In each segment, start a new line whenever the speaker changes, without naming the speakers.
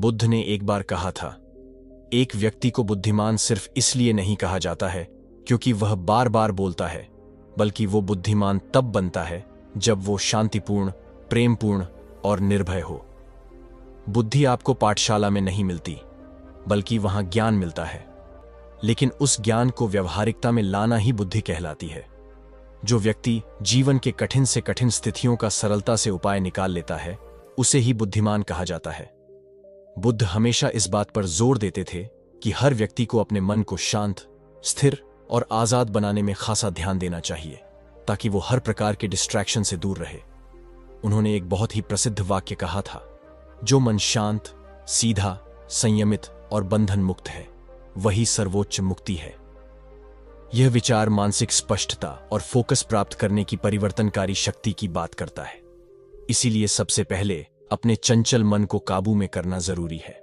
बुद्ध ने एक बार कहा था, एक व्यक्ति को बुद्धिमान सिर्फ इसलिए नहीं कहा जाता है क्योंकि वह बार बार बोलता है, बल्कि वो बुद्धिमान तब बनता है जब वो शांतिपूर्ण, प्रेमपूर्ण और निर्भय हो। बुद्धि आपको पाठशाला में नहीं मिलती, बल्कि वहां ज्ञान मिलता है, लेकिन उस ज्ञान को व्यवहारिकता में लाना ही बुद्धि कहलाती है। जो व्यक्ति जीवन के कठिन से कठिन स्थितियों का सरलता से उपाय निकाल लेता है, उसे ही बुद्धिमान कहा जाता है। बुद्ध हमेशा इस बात पर जोर देते थे कि हर व्यक्ति को अपने मन को शांत, स्थिर और आजाद बनाने में खासा ध्यान देना चाहिए, ताकि वो हर प्रकार के डिस्ट्रैक्शन से दूर रहे। उन्होंने एक बहुत ही प्रसिद्ध वाक्य कहा था, जो मन शांत, सीधा, संयमित और बंधन मुक्त है, वही सर्वोच्च मुक्ति है। यह विचार मानसिक स्पष्टता और फोकस प्राप्त करने की परिवर्तनकारी शक्ति की बात करता है। इसीलिए सबसे पहले अपने चंचल मन को काबू में करना जरूरी है।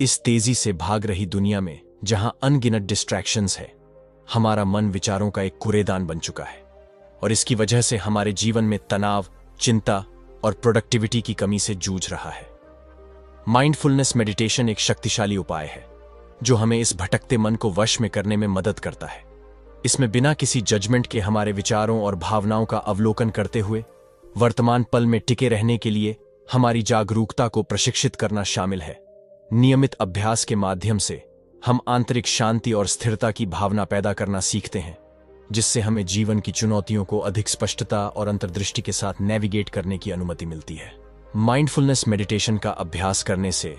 इस तेजी से भाग रही दुनिया में, जहां अनगिनत डिस्ट्रैक्शंस है, हमारा मन विचारों का एक कूड़ेदान बन चुका है और इसकी वजह से हमारे जीवन में तनाव, चिंता और प्रोडक्टिविटी की कमी से जूझ रहा है। माइंडफुलनेस मेडिटेशन एक शक्तिशाली उपाय है जो हमें इस भटकते मन को वश में करने में मदद करता है। इसमें बिना किसी जजमेंट के हमारे विचारों और भावनाओं का अवलोकन करते हुए वर्तमान पल में टिके रहने के लिए हमारी जागरूकता को प्रशिक्षित करना शामिल है। नियमित अभ्यास के माध्यम से हम आंतरिक शांति और स्थिरता की भावना पैदा करना सीखते हैं, जिससे हमें जीवन की चुनौतियों को अधिक स्पष्टता और अंतर्दृष्टि के साथ नेविगेट करने की अनुमति मिलती है। माइंडफुलनेस मेडिटेशन का अभ्यास करने से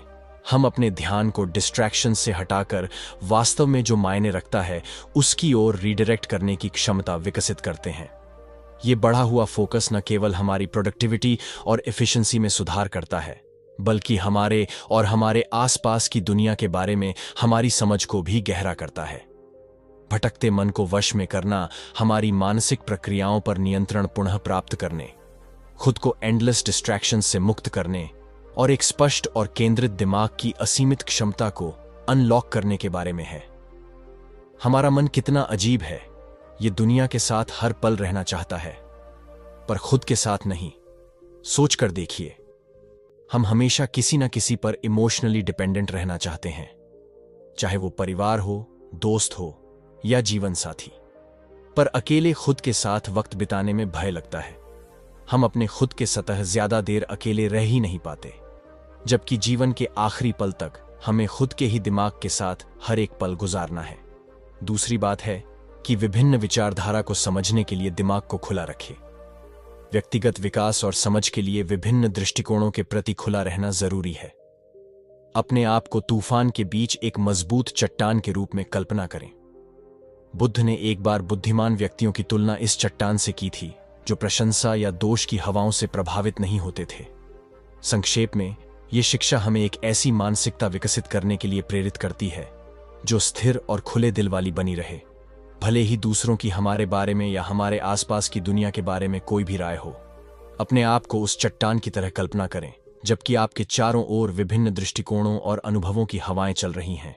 हम अपने ध्यान को डिस्ट्रैक्शन से हटाकर वास्तव में जो मायने रखता है उसकी ओर रीडायरेक्ट करने की क्षमता विकसित करते हैं। ये बढ़ा हुआ फोकस न केवल हमारी प्रोडक्टिविटी और एफिशिएंसी में सुधार करता है, बल्कि हमारे और हमारे आसपास की दुनिया के बारे में हमारी समझ को भी गहरा करता है। भटकते मन को वश में करना हमारी मानसिक प्रक्रियाओं पर नियंत्रण पुनः प्राप्त करने, खुद को एंडलेस डिस्ट्रैक्शन से मुक्त करने और एक स्पष्ट और केंद्रित दिमाग की असीमित क्षमता को अनलॉक करने के बारे में है। हमारा मन कितना अजीब है। ये दुनिया के साथ हर पल रहना चाहता है, पर खुद के साथ नहीं। सोच कर देखिए, हम हमेशा किसी न किसी पर इमोशनली डिपेंडेंट रहना चाहते हैं, चाहे वो परिवार हो, दोस्त हो या जीवन साथी। पर अकेले खुद के साथ वक्त बिताने में भय लगता है। हम अपने खुद के सतह ज्यादा देर अकेले रह ही नहीं पाते, जबकि जीवन के आखिरी पल तक हमें खुद के ही दिमाग के साथ हर एक पल गुजारना है। दूसरी बात है कि विभिन्न विचारधारा को समझने के लिए दिमाग को खुला रखें। व्यक्तिगत विकास और समझ के लिए विभिन्न दृष्टिकोणों के प्रति खुला रहना जरूरी है। अपने आप को तूफान के बीच एक मजबूत चट्टान के रूप में कल्पना करें। बुद्ध ने एक बार बुद्धिमान व्यक्तियों की तुलना इस चट्टान से की थी, जो प्रशंसा या दोष की हवाओं से प्रभावित नहीं होते थे। संक्षेप में, यह शिक्षा हमें एक ऐसी मानसिकता विकसित करने के लिए प्रेरित करती है जो स्थिर और खुले दिल वाली बनी रहे, भले ही दूसरों की हमारे बारे में या हमारे आसपास की दुनिया के बारे में कोई भी राय हो। अपने आप को उस चट्टान की तरह कल्पना करें, जबकि आपके चारों ओर विभिन्न दृष्टिकोणों और अनुभवों की हवाएं चल रही हैं।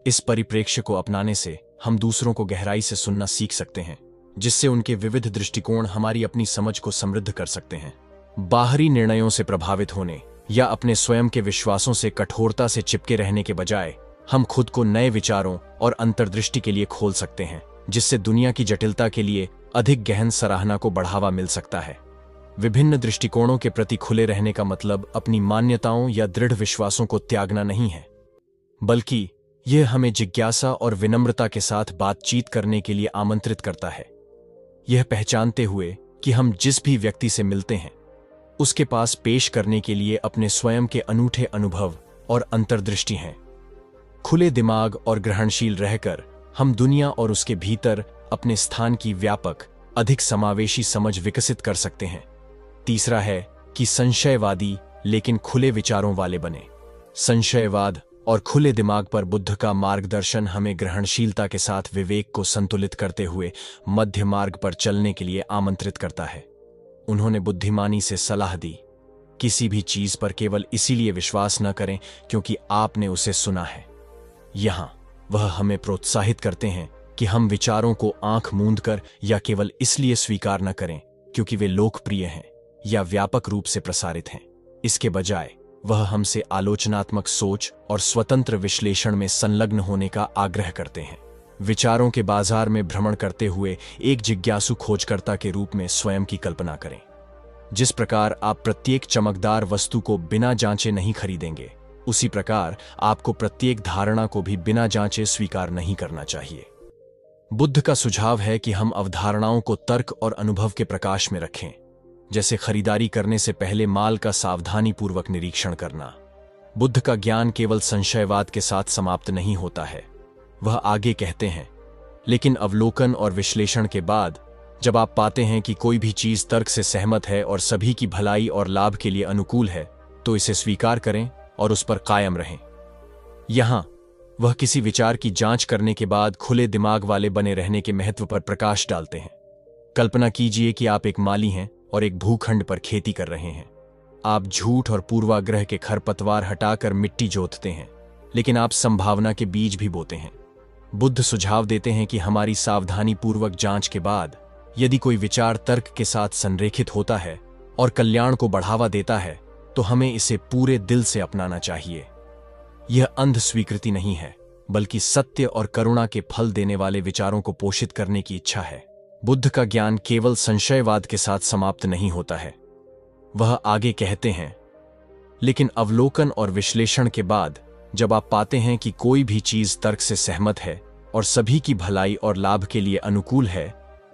इस परिप्रेक्ष्य को अपनाने से हम दूसरों को गहराई से सुनना सीख सकते हैं, जिससे उनके विविध दृष्टिकोण हमारी अपनी समझ को समृद्ध कर सकते हैं। बाहरी निर्णयों से प्रभावित होने या अपने स्वयं के विश्वासों से कठोरता से चिपके रहने के बजाय हम खुद को नए विचारों और अंतर्दृष्टि के लिए खोल सकते हैं, जिससे दुनिया की जटिलता के लिए अधिक गहन सराहना को बढ़ावा मिल सकता है। विभिन्न दृष्टिकोणों के प्रति खुले रहने का मतलब अपनी मान्यताओं या दृढ़ विश्वासों को त्यागना नहीं है, बल्कि यह हमें जिज्ञासा और विनम्रता के साथ बातचीत करने के लिए आमंत्रित करता है। यह पहचानते हुए कि हम जिस भी व्यक्ति से मिलते हैं, उसके पास पेश करने के लिए अपने स्वयं के अनूठे अनुभव और अंतर्दृष्टि हैं। खुले दिमाग और ग्रहणशील रहकर हम दुनिया और उसके भीतर अपने स्थान की व्यापक, अधिक समावेशी समझ विकसित कर सकते हैं। तीसरा है कि संशयवादी लेकिन खुले विचारों वाले बने। संशयवाद और खुले दिमाग पर बुद्ध का मार्गदर्शन हमें ग्रहणशीलता के साथ विवेक को संतुलित करते हुए मध्य मार्ग पर चलने के लिए आमंत्रित करता है। उन्होंने बुद्धिमानी से सलाह दी, किसी भी चीज पर केवल इसीलिए विश्वास न करें क्योंकि आपने उसे सुना है। यहां वह हमें प्रोत्साहित करते हैं कि हम विचारों को आंख मूंद कर या केवल इसलिए स्वीकार न करें क्योंकि वे लोकप्रिय हैं या व्यापक रूप से प्रसारित हैं। इसके बजाय वह हमसे आलोचनात्मक सोच और स्वतंत्र विश्लेषण में संलग्न होने का आग्रह करते हैं। विचारों के बाजार में भ्रमण करते हुए एक जिज्ञासु खोजकर्ता के रूप में स्वयं की कल्पना करें। जिस प्रकार आप प्रत्येक चमकदार वस्तु को बिना जांचे नहीं खरीदेंगे, उसी प्रकार आपको प्रत्येक धारणा को भी बिना जांचे स्वीकार नहीं करना चाहिए। बुद्ध का सुझाव है कि हम अवधारणाओं को तर्क और अनुभव के प्रकाश में रखें, जैसे खरीदारी करने से पहले माल का सावधानीपूर्वक निरीक्षण करना। बुद्ध का ज्ञान केवल संशयवाद के साथ समाप्त नहीं होता है। वह आगे कहते हैं, लेकिन अवलोकन और विश्लेषण के बाद जब आप पाते हैं कि कोई भी चीज तर्क से सहमत है और सभी की भलाई और लाभ के लिए अनुकूल है, तो इसे स्वीकार करें और उस पर कायम रहें। यहां वह किसी विचार की जांच करने के बाद खुले दिमाग वाले बने रहने के महत्व पर प्रकाश डालते हैं। कल्पना कीजिए कि आप एक माली हैं और एक भूखंड पर खेती कर रहे हैं। आप झूठ और पूर्वाग्रह के खरपतवार हटाकर मिट्टी जोतते हैं, लेकिन आप संभावना के बीज भी बोते हैं। बुद्ध सुझाव देते हैं कि हमारी सावधानीपूर्वक जांच के बाद यदि कोई विचार तर्क के साथ संरेखित होता है और कल्याण को बढ़ावा देता है, तो हमें इसे पूरे दिल से अपनाना चाहिए। यह अंध स्वीकृति नहीं है, बल्कि सत्य और करुणा के फल देने वाले विचारों को पोषित करने की इच्छा है। बुद्ध का ज्ञान केवल संशयवाद के साथ समाप्त नहीं होता है। वह आगे कहते हैं, लेकिन अवलोकन और विश्लेषण के बाद जब आप पाते हैं कि कोई भी चीज तर्क से सहमत है और सभी की भलाई और लाभ के लिए अनुकूल है,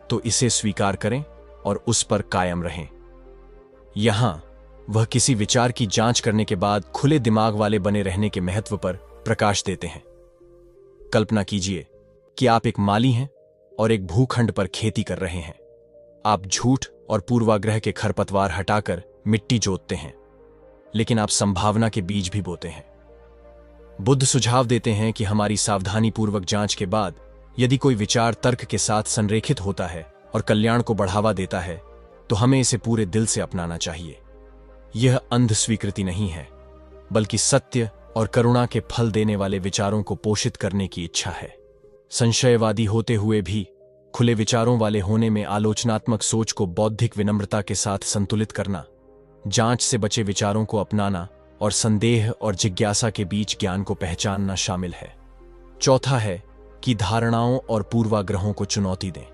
तो इसे स्वीकार करें और उस पर कायम रहें। यहां वह किसी विचार की जांच करने के बाद खुले दिमाग वाले बने रहने के महत्व पर प्रकाश देते हैं। कल्पना कीजिए कि आप एक माली हैं और एक भूखंड पर खेती कर रहे हैं। आप झूठ और पूर्वाग्रह के खरपतवार हटाकर मिट्टी जोतते हैं, लेकिन आप संभावना के बीज भी बोते हैं। बुद्ध सुझाव देते हैं कि हमारी सावधानीपूर्वक जांच के बाद यदि कोई विचार तर्क के साथ संरेखित होता है और कल्याण को बढ़ावा देता है, तो हमें इसे पूरे दिल से अपनाना चाहिए। यह अंध स्वीकृति नहीं है, बल्कि सत्य और करुणा के फल देने वाले विचारों को पोषित करने की इच्छा है। संशयवादी होते हुए भी खुले विचारों वाले होने में आलोचनात्मक सोच को बौद्धिक विनम्रता के साथ संतुलित करना, जांच से बचे विचारों को अपनाना और संदेह और जिज्ञासा के बीच ज्ञान को पहचानना शामिल है। चौथा है कि धारणाओं और पूर्वाग्रहों को चुनौती दें।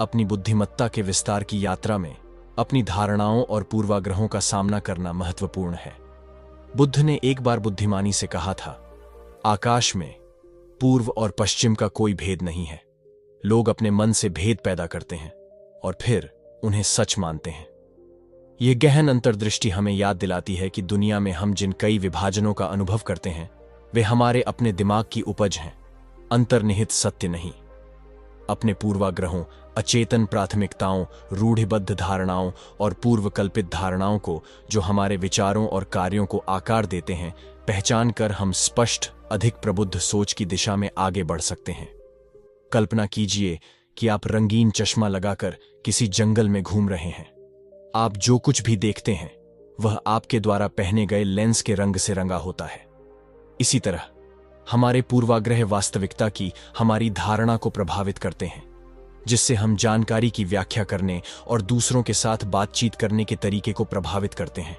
अपनी बुद्धिमत्ता के विस्तार की यात्रा में अपनी धारणाओं और पूर्वाग्रहों का सामना करना महत्वपूर्ण है। बुद्ध ने एक बार बुद्धिमानी से कहा था, आकाश में पूर्व और पश्चिम का कोई भेद नहीं है। लोग अपने मन से भेद पैदा करते हैं और फिर उन्हें सच मानते हैं। यह गहन अंतर्दृष्टि हमें याद दिलाती है कि दुनिया में हम जिन कई विभाजनों का अनुभव करते हैं, वे हमारे अपने दिमाग की उपज हैं, अंतर्निहित सत्य नहीं। अपने पूर्वाग्रहों, अचेतन प्राथमिकताओं, रूढ़िबद्ध धारणाओं और पूर्वकल्पित धारणाओं को, जो हमारे विचारों और कार्यों को आकार देते हैं, पहचान कर हम स्पष्ट, अधिक प्रबुद्ध सोच की दिशा में आगे बढ़ सकते हैं। कल्पना कीजिए कि आप रंगीन चश्मा लगाकर किसी जंगल में घूम रहे हैं। आप जो कुछ भी देखते हैं, वह आपके द्वारा पहने गए लेंस के रंग से रंगा होता है। इसी तरह हमारे पूर्वाग्रह वास्तविकता की हमारी धारणा को प्रभावित करते हैं, जिससे हम जानकारी की व्याख्या करने और दूसरों के साथ बातचीत करने के तरीके को प्रभावित करते हैं।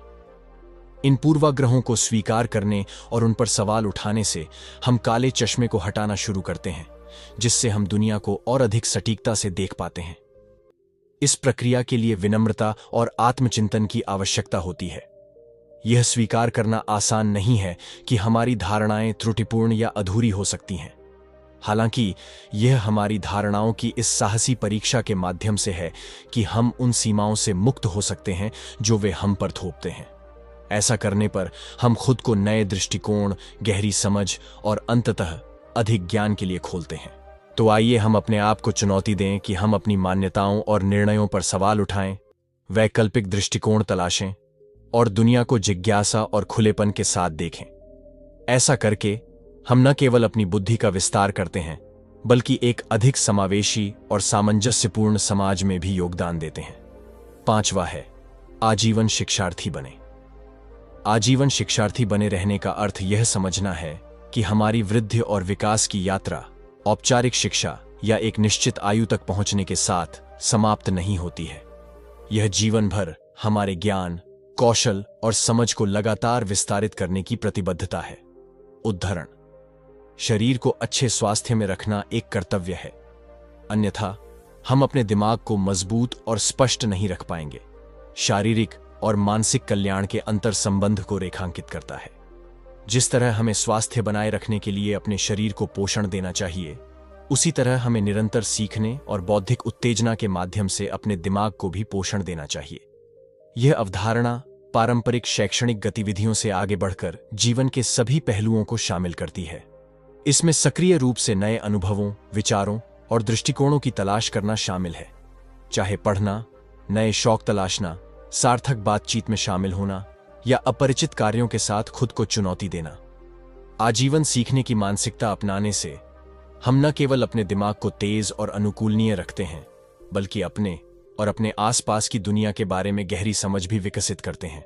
इन पूर्वाग्रहों को स्वीकार करने और उन पर सवाल उठाने से हम काले चश्मे को हटाना शुरू करते हैं, जिससे हम दुनिया को और अधिक सटीकता से देख पाते हैं। इस प्रक्रिया के लिए विनम्रता और आत्मचिंतन की आवश्यकता होती है। यह स्वीकार करना आसान नहीं है कि हमारी धारणाएं त्रुटिपूर्ण या अधूरी हो सकती हैं। हालांकि यह हमारी धारणाओं की इस साहसी परीक्षा के माध्यम से है कि हम उन सीमाओं से मुक्त हो सकते हैं जो वे हम पर थोपते हैं। ऐसा करने पर हम खुद को नए दृष्टिकोण, गहरी समझ और अंततः अधिक ज्ञान के लिए खोलते हैं। तो आइए हम अपने आप को चुनौती दें कि हम अपनी मान्यताओं और निर्णयों पर सवाल उठाएं, वैकल्पिक दृष्टिकोण तलाशें और दुनिया को जिज्ञासा और खुलेपन के साथ देखें। ऐसा करके हम न केवल अपनी बुद्धि का विस्तार करते हैं, बल्कि एक अधिक समावेशी और सामंजस्यपूर्ण समाज में भी योगदान देते हैं। पांचवा है, आजीवन शिक्षार्थी बने। आजीवन शिक्षार्थी बने रहने का अर्थ यह समझना है कि हमारी वृद्धि और विकास की यात्रा औपचारिक शिक्षा या एक निश्चित आयु तक पहुंचने के साथ समाप्त नहीं होती है। यह जीवन भर हमारे ज्ञान, कौशल और समझ को लगातार विस्तारित करने की प्रतिबद्धता है। उदाहरण, शरीर को अच्छे स्वास्थ्य में रखना एक कर्तव्य है, अन्यथा हम अपने दिमाग को मजबूत और स्पष्ट नहीं रख पाएंगे। शारीरिक और मानसिक कल्याण के अंतर संबंध को रेखांकित करता है। जिस तरह हमें स्वास्थ्य बनाए रखने के लिए अपने शरीर को पोषण देना चाहिए, उसी तरह हमें निरंतर सीखने और बौद्धिक उत्तेजना के माध्यम से अपने दिमाग को भी पोषण देना चाहिए। यह अवधारणा पारंपरिक शैक्षणिक गतिविधियों से आगे बढ़कर जीवन के सभी पहलुओं को शामिल करती है। इसमें सक्रिय रूप से नए अनुभवों, विचारों और दृष्टिकोणों की तलाश करना शामिल है, चाहे पढ़ना, नए शौक तलाशना, सार्थक बातचीत में शामिल होना या अपरिचित कार्यों के साथ खुद को चुनौती देना। आजीवन सीखने की मानसिकता अपनाने से हम न केवल अपने दिमाग को तेज और अनुकूलनीय रखते हैं, बल्कि अपने और अपने आसपास की दुनिया के बारे में गहरी समझ भी विकसित करते हैं।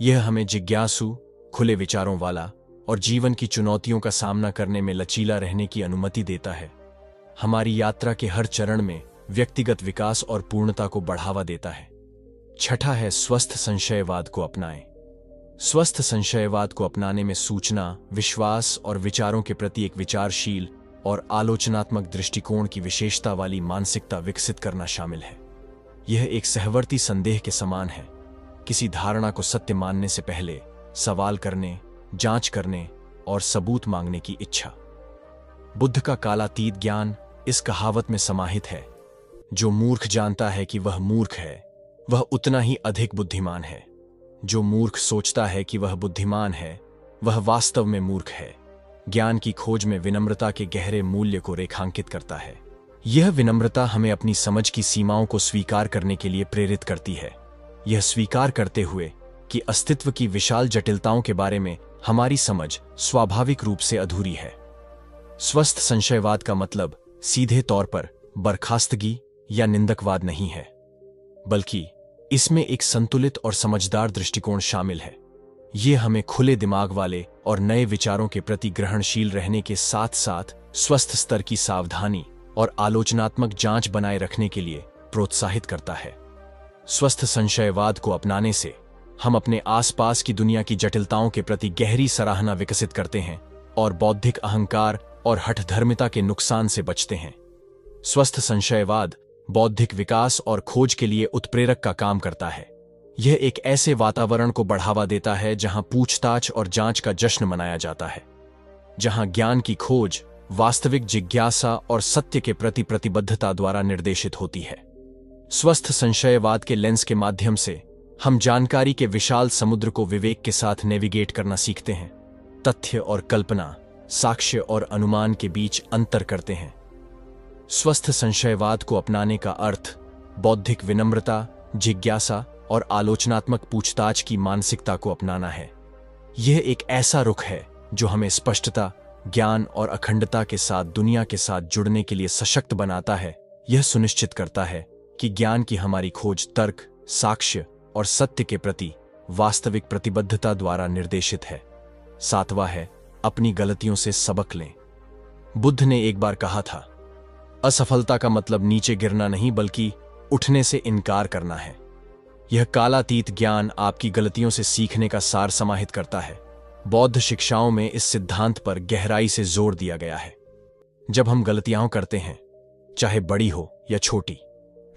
यह हमें जिज्ञासु, खुले विचारों वाला और जीवन की चुनौतियों का सामना करने में लचीला रहने की अनुमति देता है। हमारी यात्रा के हर चरण में व्यक्तिगत विकास और पूर्णता को बढ़ावा देता है। छठा है, स्वस्थ संशयवाद को अपनाएं। स्वस्थ संशयवाद को अपनाने में सूचना, विश्वास और विचारों के प्रति एक विचारशील और आलोचनात्मक दृष्टिकोण की विशेषता वाली मानसिकता विकसित करना शामिल है। यह एक सहवर्ती संदेह के समान है, किसी धारणा को सत्य मानने से पहले सवाल करने, जांच करने और सबूत मांगने की इच्छा। बुद्ध का कालातीत ज्ञान इस कहावत में समाहित है, जो मूर्ख जानता है कि वह मूर्ख है, वह उतना ही अधिक बुद्धिमान है। जो मूर्ख सोचता है कि वह बुद्धिमान है, वह वास्तव में मूर्ख है। ज्ञान की खोज में विनम्रता के गहरे मूल्य को रेखांकित करता है। यह विनम्रता हमें अपनी समझ की सीमाओं को स्वीकार करने के लिए प्रेरित करती है। यह स्वीकार करते हुए कि अस्तित्व की विशाल जटिलताओं के बारे में हमारी समझ स्वाभाविक रूप से अधूरी है। स्वस्थ संशयवाद का मतलब सीधे तौर पर बर्खास्तगी या निंदकवाद नहीं है, बल्कि इसमें एक संतुलित और समझदार दृष्टिकोण शामिल है। यह हमें खुले दिमाग वाले और नए विचारों के प्रति ग्रहणशील रहने के साथ साथ स्वस्थ स्तर की सावधानी और आलोचनात्मक जांच बनाए रखने के लिए प्रोत्साहित करता है। स्वस्थ संशयवाद को अपनाने से हम अपने आसपास की दुनिया की जटिलताओं के प्रति गहरी सराहना विकसित करते हैं और बौद्धिक अहंकार और हठधर्मिता के नुकसान से बचते हैं। स्वस्थ संशयवाद बौद्धिक विकास और खोज के लिए उत्प्रेरक का काम करता है। यह एक ऐसे वातावरण को बढ़ावा देता है जहां पूछताछ और जांच का जश्न मनाया जाता है, जहां ज्ञान की खोज वास्तविक जिज्ञासा और सत्य के प्रति प्रतिबद्धता द्वारा निर्देशित होती है। स्वस्थ संशयवाद के लेंस के माध्यम से हम जानकारी के विशाल समुद्र को विवेक के साथ नेविगेट करना सीखते हैं, तथ्य और कल्पना, साक्ष्य और अनुमान के बीच अंतर करते हैं। स्वस्थ संशयवाद को अपनाने का अर्थ बौद्धिक विनम्रता, जिज्ञासा और आलोचनात्मक पूछताछ की मानसिकता को अपनाना है। यह एक ऐसा रुख है जो हमें स्पष्टता, ज्ञान और अखंडता के साथ दुनिया के साथ जुड़ने के लिए सशक्त बनाता है। यह सुनिश्चित करता है कि ज्ञान की हमारी खोज तर्क, साक्ष्य और सत्य के प्रति वास्तविक प्रतिबद्धता द्वारा निर्देशित है। सातवां है, अपनी गलतियों से सबक लें। बुद्ध ने एक बार कहा था, असफलता का मतलब नीचे गिरना नहीं बल्कि उठने से इनकार करना है। यह कालातीत ज्ञान आपकी गलतियों से सीखने का सार समाहित करता है। बौद्ध शिक्षाओं में इस सिद्धांत पर गहराई से जोर दिया गया है। जब हम गलतियां करते हैं, चाहे बड़ी हो या छोटी,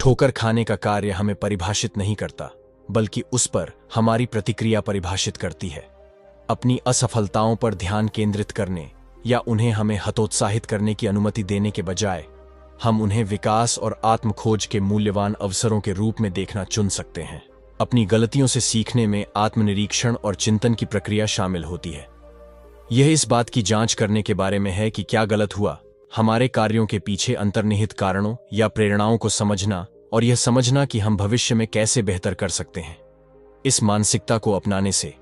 ठोकर खाने का कार्य हमें परिभाषित नहीं करता, बल्कि उस पर हमारी प्रतिक्रिया परिभाषित करती है। अपनी असफलताओं पर ध्यान केंद्रित करने या उन्हें हमें हतोत्साहित करने की अनुमति देने के बजाय हम उन्हें विकास और आत्मखोज के मूल्यवान अवसरों के रूप में देखना चुन सकते हैं। अपनी गलतियों से सीखने में आत्मनिरीक्षण और चिंतन की प्रक्रिया शामिल होती है। यह इस बात की जांच करने के बारे में है कि क्या गलत हुआ, हमारे कार्यों के पीछे अंतर्निहित कारणों या प्रेरणाओं को समझना और यह समझना कि हम भविष्य में कैसे बेहतर कर सकते हैं। इस मानसिकता को अपनाने से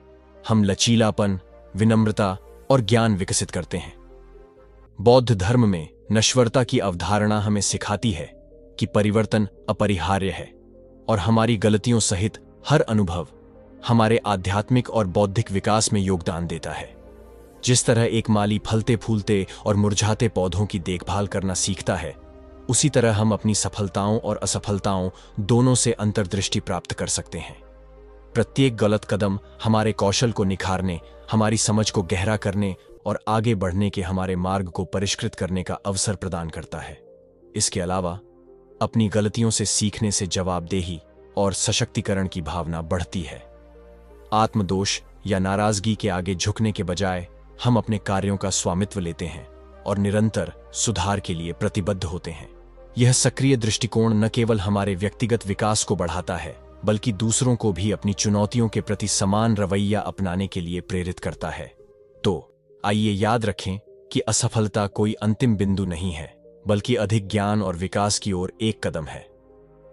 हम लचीलापन, विनम्रता और ज्ञान विकसित करते हैं। बौद्ध धर्म में नश्वरता की अवधारणा हमें सिखाती है कि परिवर्तन अपरिहार्य है और हमारी गलतियों सहित हर अनुभव हमारे आध्यात्मिक और बौद्धिक विकास में योगदान देता है। जिस तरह एक माली फलते फूलते और मुरझाते पौधों की देखभाल करना सीखता है, उसी तरह हम अपनी सफलताओं और असफलताओं दोनों से अंतर्दृष्टि प्राप्त कर सकते हैं। प्रत्येक गलत कदम हमारे कौशल को निखारने, हमारी समझ को गहरा करने और आगे बढ़ने के हमारे मार्ग को परिष्कृत करने का अवसर प्रदान करता है। इसके अलावा अपनी गलतियों से सीखने से जवाबदेही और सशक्तिकरण की भावना बढ़ती है। आत्मदोष या नाराजगी के आगे झुकने के बजाय हम अपने कार्यों का स्वामित्व लेते हैं और निरंतर सुधार के लिए प्रतिबद्ध होते हैं। यह सक्रिय दृष्टिकोण न केवल हमारे व्यक्तिगत विकास को बढ़ाता है, बल्कि दूसरों को भी अपनी चुनौतियों के प्रति समान रवैया अपनाने के लिए प्रेरित करता है। तो आइए याद रखें कि असफलता कोई अंतिम बिंदु नहीं है, बल्कि अधिक ज्ञान और विकास की ओर एक कदम है।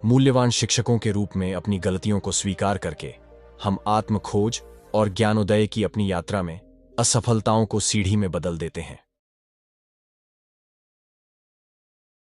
मूल्यवान शिक्षकों के रूप में अपनी गलतियों को स्वीकार करके हम आत्म खोज और ज्ञानोदय की अपनी यात्रा में असफलताओं को सीढ़ी में बदल देते हैं।